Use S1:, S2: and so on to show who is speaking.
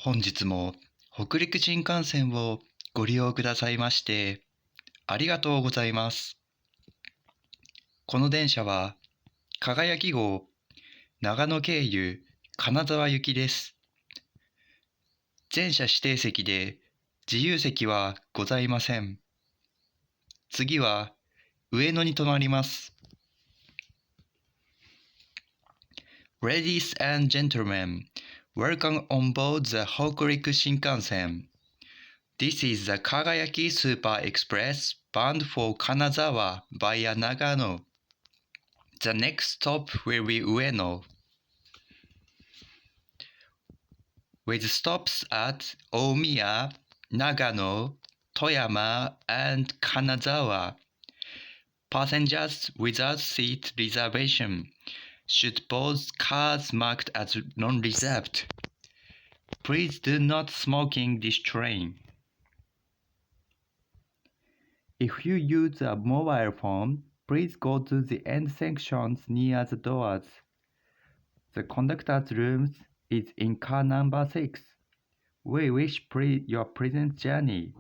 S1: 本日も北陸新幹線をご利用くださいましてありがとうございます。この電車はかがやき号長野経由金沢行きです。全車指定席で自由席はございません。次は上野に停まります。Ladies and gentlemen, welcome on board the 北陸新幹線. This is the Kagayaki Super Express bound for Kanazawa via Nagano. The next stop will be Ueno, with stops at Omiya, Nagano, Toyama, and Kanazawa. Passengers without seat reservation should board cars marked as non-reserved. Please do not smoke in this train. If you use a mobile phone, please go to the end sections near the doors. The conductor's room is in car number 6. We wish your pleasant journey.